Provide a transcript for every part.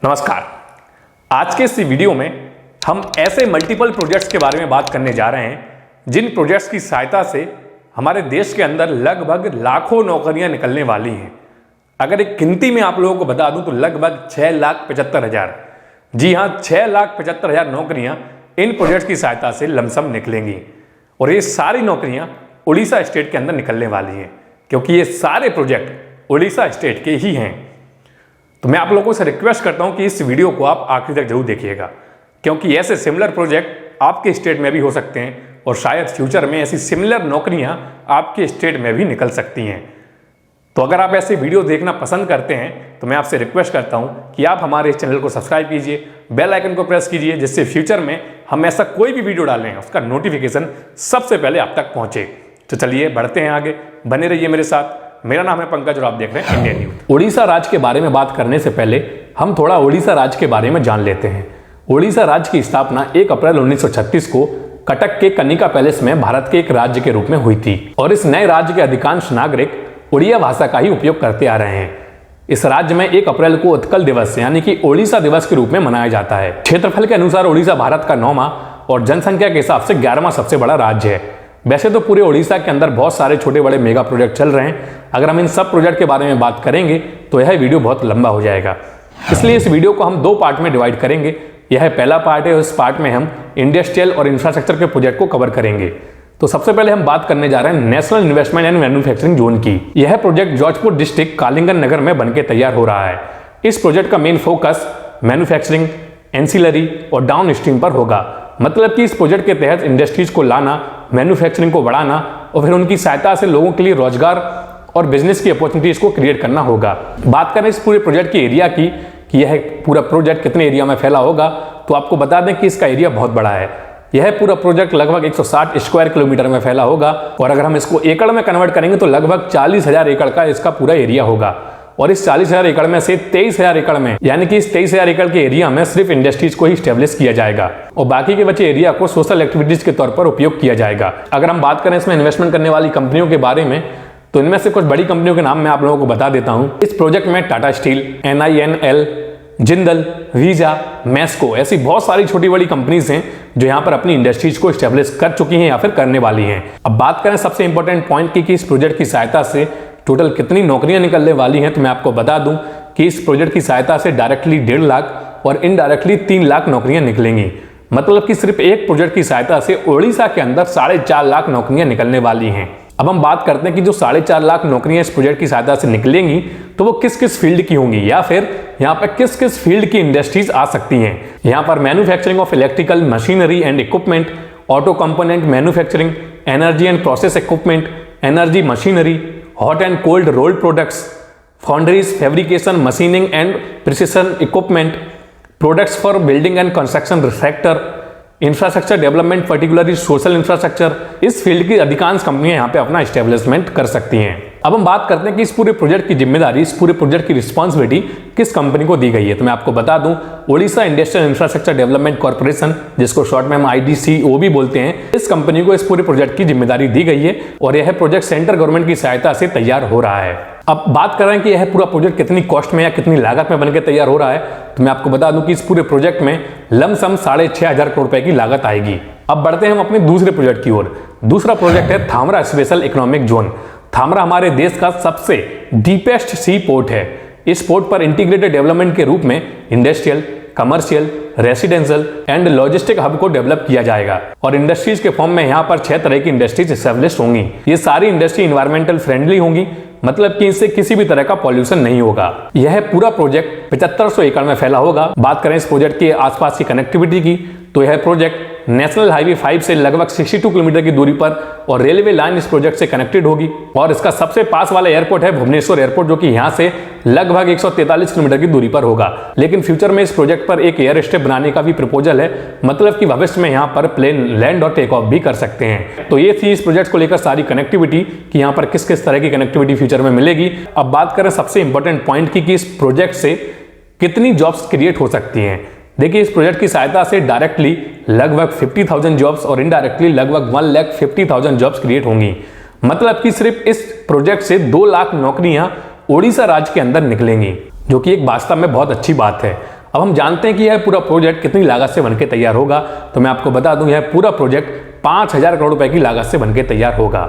नमस्कार। आज के इस वीडियो में हम ऐसे मल्टीपल प्रोजेक्ट्स के बारे में बात करने जा रहे हैं जिन प्रोजेक्ट्स की सहायता से हमारे देश के अंदर लगभग लाखों नौकरियां निकलने वाली हैं। अगर एक गिनती में आप लोगों को बता दूं तो लगभग 6,75,000, जी हां 6,75,000 नौकरियां इन प्रोजेक्ट्स की सहायता से लमसम निकलेंगी। और ये सारी नौकरियां उड़ीसा स्टेट के अंदर निकलने वाली हैं, क्योंकि ये सारे प्रोजेक्ट उड़ीसा स्टेट के ही हैं। तो मैं आप लोगों से रिक्वेस्ट करता हूं कि इस वीडियो को आप आखिर तक जरूर देखिएगा, क्योंकि ऐसे सिमिलर प्रोजेक्ट आपके स्टेट में भी हो सकते हैं और शायद फ्यूचर में ऐसी सिमिलर नौकरियां आपके स्टेट में भी निकल सकती हैं। तो अगर आप ऐसे वीडियो देखना पसंद करते हैं तो मैं आपसे रिक्वेस्ट करता हूं कि आप हमारे इस चैनल को सब्सक्राइब कीजिए, बेल आइकन को प्रेस कीजिए, जिससे फ्यूचर में हम ऐसा कोई भी वीडियो डालें उसका नोटिफिकेशन सबसे पहले आप तक पहुंचे। तो चलिए बढ़ते हैं आगे, बने रहिए मेरे साथ। मेरा नाम है पंकज और आप देख रहे हैं इंडियन न्यूज। उड़ीसा राज्य के बारे में बात करने से पहले हम थोड़ा उड़ीसा राज्य के बारे में जान लेते हैं। उड़ीसा राज्य की स्थापना 1 अप्रैल 1936 को कटक के कनिका पैलेस में भारत के एक राज्य के रूप में हुई थी और इस नए राज्य के अधिकांश नागरिक उड़िया भाषा का ही उपयोग करते आ रहे हैं। इस राज्य में 1 अप्रैल को उत्कल दिवस यानी कि ओडिशा दिवस के रूप में मनाया जाता है। क्षेत्रफल के अनुसार उड़ीसा भारत का 9वां और जनसंख्या के हिसाब से 11वां सबसे बड़ा राज्य है। वैसे तो पूरे उड़ीसा के अंदर बहुत सारे छोटे बड़े मेगा प्रोजेक्ट चल रहे हैं। अगर हम इन सब प्रोजेक्ट के बारे में बात करेंगे तो यह वीडियो बहुत लंबा हो जाएगा, इसलिए इस वीडियो को हम 2 पार्ट में डिवाइड करेंगे। यह पहला पार्ट है, उस पार्ट में हम इंडस्ट्रियल और इंफ्रास्ट्रक्चर के प्रोजेक्ट को कवर करेंगे। तो सबसे पहले हम बात करने जा रहे हैं national investment and manufacturing zone की। यह प्रोजेक्ट जॉर्जपुर डिस्ट्रिक्ट कालिंगन नगर में बनकर तैयार हो रहा है। इस प्रोजेक्ट का मेन फोकस मैन्युफैक्चरिंग, एंसिलरी और डाउन स्ट्रीम पर होगा। मतलब कि इस प्रोजेक्ट के तहत इंडस्ट्रीज को लाना, मैन्युफैक्चरिंग को बढ़ाना और फिर उनकी सहायता से लोगों के लिए रोजगार और बिजनेस की अपॉर्चुनिटीज को क्रिएट करना होगा। बात करें इस पूरे प्रोजेक्ट के एरिया की कि यह पूरा प्रोजेक्ट कितने एरिया में फैला होगा, तो आपको बता दें कि इसका एरिया बहुत बड़ा है। यह पूरा प्रोजेक्ट लगभग 160 स्क्वायर किलोमीटर में फैला होगा और अगर हम इसको एकड़ में कन्वर्ट करेंगे तो लगभग 40,000 एकड़ का इसका पूरा एरिया होगा। और इस 40,000 एकड़ में से 23,000 एकड़ में यानी कि इस 23,000 एकड़ के एरिया में सिर्फ इंडस्ट्रीज को ही स्टेब्लिश किया जाएगा और बाकी के बचे एरिया को सोशल एक्टिविटीज के तौर पर उपयोग किया जाएगा। अगर हम बात करें इसमें इन्वेस्टमेंट करने वाली कंपनियों के बारे में तो इनमें से कुछ बड़ी कंपनियों के नाम मैं आप लोगों को बता देता हूं। इस प्रोजेक्ट में Tata steel, NINL, Jindal, visa, Mexico ऐसी बहुत सारी छोटी बड़ी कंपनीज हैं जो यहां पर अपनी इंडस्ट्रीज को स्टेब्लिश कर चुकी हैं या फिर करने वाली हैं। अब बात करें सबसे इंपॉर्टेंट पॉइंट की कि इस प्रोजेक्ट की सहायता से टोटल कितनी नौकरियां निकलने वाली हैं, तो मैं आपको बता दूं कि इस प्रोजेक्ट की सहायता से डायरेक्टली 1.5 लाख और इनडायरेक्टली 3 लाख नौकरियां निकलेंगी। मतलब कि सिर्फ एक प्रोजेक्ट की सहायता से उड़ीसा के अंदर 4.5 लाख नौकरियां निकलने वाली हैं। अब हम बात करते हैं कि जो 4.5 लाख नौकरियां इस प्रोजेक्ट की सहायता से निकलेंगी तो वो किस किस फील्ड की होंगी या फिर यहाँ पर किस किस फील्ड की इंडस्ट्रीज आ सकती हैं। यहाँ पर manufacturing of electrical machinery and equipment, auto component manufacturing, energy and process equipment, energy machinery, hot and cold rolled products, foundries, fabrication, machining and precision equipment, products for building and construction sector, infrastructure development particularly social infrastructure. इस field की अधिकांश कंपनियां यहां पे अपना establishment कर सकती हैं। अब हम बात करते हैं कि इस पूरे प्रोजेक्ट की जिम्मेदारी, इस पूरे प्रोजेक्ट की रिस्पॉन्सिबिलिटी किस कंपनी को दी गई है। तो मैं आपको बता दूं, Odisha industrial infrastructure development corporation, जिसको शॉर्ट में हम IDCO भी बोलते हैं, इस कंपनी को इस पूरे प्रोजेक्ट की जिम्मेदारी दी गई है और यह प्रोजेक्ट सेंट्रल गवर्नमेंट की सहायता से तैयार हो रहा है। अब बात कर रहे हैं कि यह पूरा प्रोजेक्ट कितनी कॉस्ट में या कितनी लागत में बनकर तैयार हो रहा है, तो मैं आपको बता दूं कि इस पूरे प्रोजेक्ट में लमसम 6,500 करोड़ रुपए की लागत आएगी। अब बढ़ते हैं हम अपने दूसरे प्रोजेक्ट की ओर। दूसरा प्रोजेक्ट है Dhamra special economic zone. Dhamra हमारे देश का सबसे डीपेस्ट सी पोर्ट है। इस पोर्ट पर इंटीग्रेटेड डेवलपमेंट के रूप में industrial, commercial, residential and logistic hub को डेवलप किया जाएगा और इंडस्ट्रीज के फॉर्म में यहाँ पर 6 तरह की इंडस्ट्रीज एस्टेब्लिश होंगी। ये सारी इंडस्ट्री इन्वायरमेंटल फ्रेंडली होंगी, मतलब कि इससे किसी भी तरह का पॉल्यूशन नहीं होगा। यह पूरा प्रोजेक्ट 7500 एकड़ में फैला होगा। बात करें इस प्रोजेक्ट के आसपास की कनेक्टिविटी की तो यह प्रोजेक्ट नेशनल हाईवे 5 से लगभग 62 किलोमीटर की दूरी पर और रेलवे लाइन इस प्रोजेक्ट से कनेक्टेड होगी और इसका सबसे पास वाला एयरपोर्ट है भुवनेश्वर एयरपोर्ट, जो कि यहाँ से लगभग 143 किलोमीटर की दूरी पर होगा। लेकिन फ्यूचर में इस प्रोजेक्ट पर एक एयर स्ट्रिप बनाने का भी प्रपोजल है, मतलब कि भविष्य में यहाँ पर प्लेन लैंड और टेक ऑफ भी कर सकते हैं। तो ये थी इस प्रोजेक्ट को लेकर सारी कनेक्टिविटी कि यहाँ पर किस किस तरह की कनेक्टिविटी फ्यूचर में मिलेगी। अब बात करें सबसे इंपॉर्टेंट पॉइंट की कि इस प्रोजेक्ट से कितनी जॉब्स क्रिएट हो सकती हैं। देखिए, इस प्रोजेक्ट की सहायता से डायरेक्टली लगभग 50,000 जॉब्स और इनडायरेक्टली लगभग 1,50,000 जॉब्स क्रिएट होंगी। मतलब कि सिर्फ इस प्रोजेक्ट से 2 लाख नौकरियां ओडिशा राज्य के अंदर निकलेंगी, जो कि एक वास्तव में बहुत अच्छी बात है। अब हम जानते हैं कि यह पूरा प्रोजेक्ट कितनी लागत से बनकर तैयार होगा। तो मैं आपको बता दूं, यह पूरा प्रोजेक्ट 5,000 करोड़ रुपए की लागत से बनकर तैयार होगा।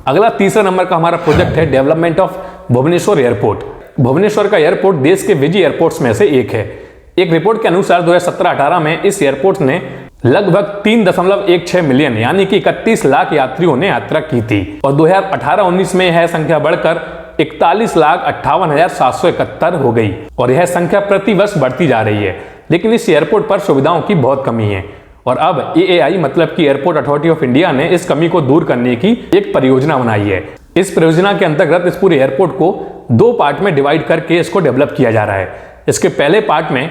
अगला तीसरा नंबर का हमारा प्रोजेक्ट है development of Bhubaneswar airport. Bhubaneswar का एयरपोर्ट देश के बिजी एयरपोर्ट्स में से एक है। एक रिपोर्ट के अनुसार 2017-18 में इस एयरपोर्ट ने लगभग 3.16 मिलियन यानी कि 31 लाख यात्रियों ने यात्रा की थी और 2018-19 में यह संख्या बढ़कर 41,58,771 हो गई और यह संख्या प्रति वर्ष बढ़ती जा रही है। लेकिन इस एयरपोर्ट पर सुविधाओं की बहुत कमी है और अब AAI मतलब कि एयरपोर्ट अथॉरिटी ऑफ इंडिया ने इस कमी को दूर करने की एक परियोजना बनाई है। इस परियोजना के अंतर्गत इस पूरे एयरपोर्ट को 2 पार्ट में डिवाइड करके इसको डेवलप किया जा रहा है। इसके पहले पार्ट में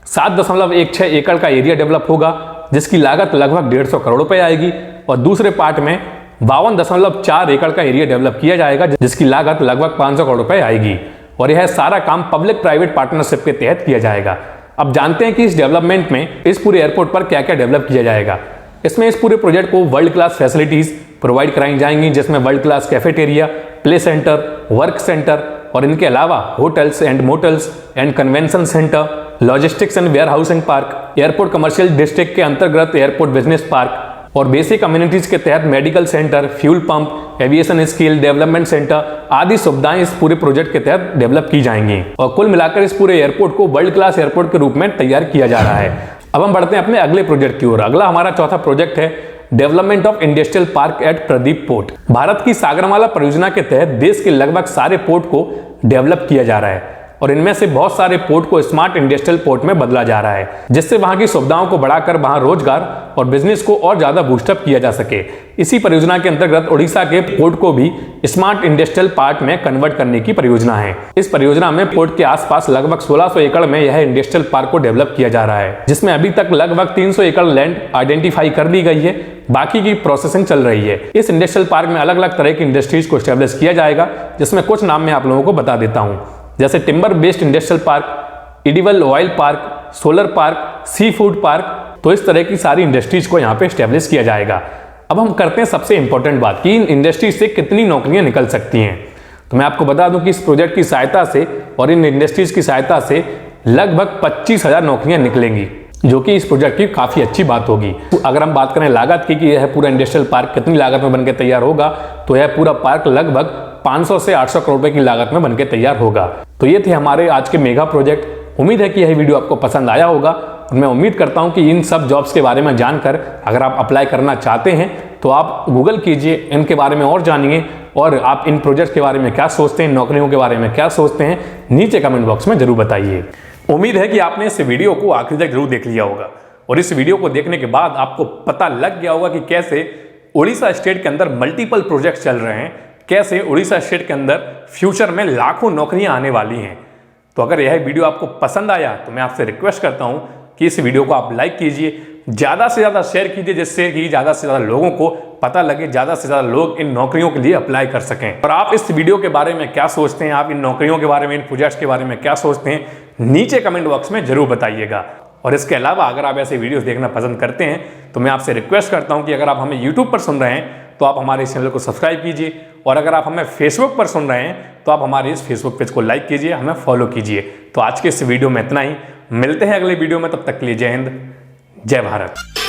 7.16 एकड़ का एरिया डेवलप होगा जिसकी लागत लगभग 150 करोड़ रुपए आएगी और दूसरे पार्ट में 52.4 एकड़ का एरिया डेवलप किया जाएगा जिसकी लागत लगभग 500 करोड़ रुपए आएगी और यह सारा काम पब्लिक प्राइवेट पार्टनरशिप के तहत किया जाएगा। अब जानते हैं कि इस डेवलपमेंट में इस पूरे एयरपोर्ट पर क्या क्या डेवलप किया जाएगा। इसमें इस पूरे प्रोजेक्ट को वर्ल्ड क्लास फैसिलिटीज प्रोवाइड कराई जाएंगी जिसमें world class cafeteria, play centre, work centre और इनके अलावा hotels and motels and convention centre, logistics and warehousing park, airport commercial district के अंतर्गत एयरपोर्ट बिजनेस पार्क और बेसिक कम्युनिटीज के तहत medical centre, fuel pump, aviation skill development centre आदि सुविधाएं इस पूरे प्रोजेक्ट के तहत डेवलप की जाएंगी और कुल मिलाकर इस पूरे एयरपोर्ट को वर्ल्ड क्लास एयरपोर्ट के रूप में तैयार किया जा रहा है। अब हम बढ़ते हैं अपने अगले प्रोजेक्ट की ओर। अगला हमारा चौथा प्रोजेक्ट है development of industrial park at Paradip port. Bharat की सागरमाला परियोजना के तहत देश के लगभग सारे पोर्ट को डेवलप किया जा रहा है और इनमें से बहुत सारे पोर्ट को स्मार्ट इंडस्ट्रियल पोर्ट में बदला जा रहा है जिससे वहां की सुविधाओं को बढ़ाकर वहां रोजगार और बिजनेस को और ज्यादा बूस्टअप किया जा सके। इसी परियोजना के अंतर्गत उड़ीसा के पोर्ट को भी स्मार्ट इंडस्ट्रियल पार्क में कन्वर्ट करने की परियोजना है। इस परियोजना में पोर्ट के आसपास लगभग 1600 एकड़ में यह इंडस्ट्रियल पार्क को डेवलप किया जा रहा है जिसमें अभी तक लगभग 300 एकड़ लैंड आइडेंटिफाई कर ली गई है, बाकी की प्रोसेसिंग चल रही है। इस इंडस्ट्रियल पार्क में अलग अलग तरह की इंडस्ट्रीज को स्टैब्लिश किया जाएगा जिसमें कुछ नाम मैं आप लोगों को बता देता हूं, जैसे timber based industrial park, edible oil park, solar park, sea food park. तो इस तरह की सारी इंडस्ट्रीज को यहाँ पे स्टैब्लिश किया जाएगा। अब हम करते हैं सबसे इंपॉर्टेंट बात कि इन इंडस्ट्रीज से कितनी नौकरियां निकल सकती हैं। तो मैं आपको बता दूं कि इस प्रोजेक्ट की सहायता से और इन इंडस्ट्रीज की सहायता से लगभग 25,000 नौकरियां निकलेंगी जो कि इस प्रोजेक्ट की काफी अच्छी बात होगी। तो अगर हम बात करें लागत की कि यह पूरा इंडस्ट्रियल पार्क कितनी लागत में बनकर तैयार होगा, तो यह पूरा पार्क लगभग 500 से 800 करोड़ रुपए की लागत में बनकर तैयार होगा। तो ये थे हमारे आज के मेगा प्रोजेक्ट। उम्मीद है कि यह वीडियो आपको पसंद आया होगा और मैं उम्मीद करता हूं कि इन सब जॉब्स के बारे में जानकर अगर आप अप्लाई करना चाहते हैं तो आप गूगल कीजिए, इनके बारे में और जानिए और आप इन प्रोजेक्ट्स के बारे में क्या सोचते हैं, नौकरियों के बारे में क्या सोचते हैं, नीचे कमेंट बॉक्स में जरूर बताइए। उम्मीद है कि आपने इस वीडियो को आखिर तक जरूर देख लिया होगा और इस वीडियो को देखने के बाद आपको पता लग गया होगा कि कैसे उड़ीसा स्टेट के अंदर मल्टीपल प्रोजेक्ट्स चल रहे हैं, कैसे उड़ीसा स्टेट के अंदर फ्यूचर में लाखों नौकरियां आने वाली हैं। तो अगर यह वीडियो आपको पसंद आया तो मैं आपसे रिक्वेस्ट करता हूं कि इस वीडियो को आप लाइक कीजिए, ज़्यादा से ज़्यादा शेयर कीजिए जिससे कि ज़्यादा से ज़्यादा लोगों को पता लगे, ज़्यादा से ज़्यादा लोग इन नौकरियों के लिए अप्लाई कर सकें। और आप इस वीडियो के बारे में क्या सोचते हैं, आप इन नौकरियों के बारे में, इन प्रोजेक्ट्स के बारे में क्या सोचते हैं, नीचे कमेंट बॉक्स में जरूर बताइएगा। और इसके अलावा अगर आप ऐसे वीडियोस देखना पसंद करते हैं तो मैं आपसे रिक्वेस्ट करता हूं कि अगर आप हमें यूट्यूब पर सुन रहे हैं तो आप हमारे इस चैनल को सब्सक्राइब कीजिए और अगर आप हमें फेसबुक पर सुन रहे हैं तो आप हमारे इस फेसबुक पेज को लाइक कीजिए, हमें फॉलो कीजिए। तो आज के इस वीडियो में इतना ही, मिलते हैं अगले वीडियो में, तब तक के लिए जय हिंद, जय भारत।